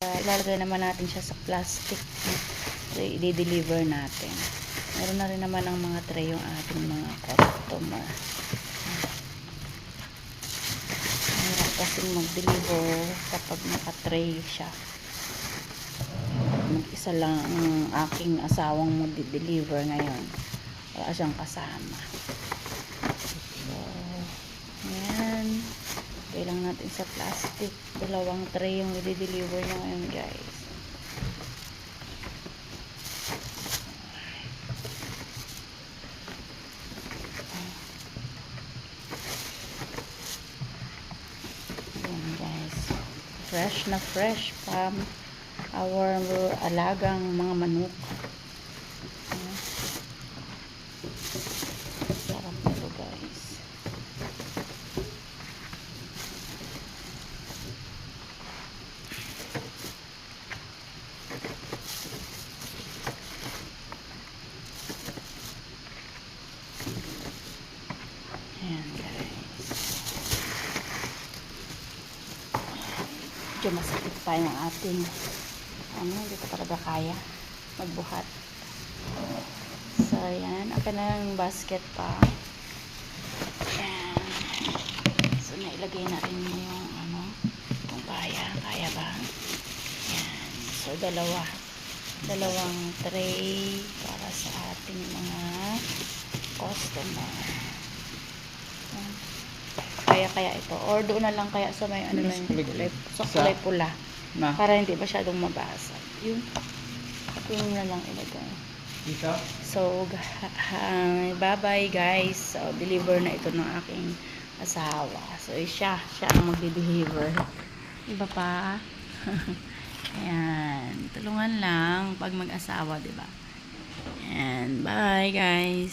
Ilalagay naman natin siya sa plastic. So, i-deliver natin. Meron na rin naman ang mga tray yung ating mga customer. Mahirap kasing mag-deliver kapag naka-tray siya. Mag-isa lang ang aking asawang mag-deliver ngayon. Wala siyang kasama. So, ayan. Kailang natin sa plastic. 2 tray yung i-deliver niya ngayon, guys. Ayan, guys. Fresh na fresh from our alagang mga manok. Ayan. Sarap nito, guys. Ayan, guys. Medyo masakit pa yung ating hindi ko talaga kaya magbuhat. So, ayan. Akin na yung basket pa. Ayan. So, nailagay na rin yung kung kaya. Kaya ba? Ayan. So, dalawang tray para sa ating mga customer. Ayan. Kaya ito. Or doon na lang kaya sa may kulay pula. Para hindi masyadong mabasa. Yung na lang ilagay. Dito? So, bye-bye guys. So, deliver na ito ng aking asawa. So, siya ang magde-deliver. Iba pa. Ayan. Tulungan lang pag mag-asawa, diba? And bye guys.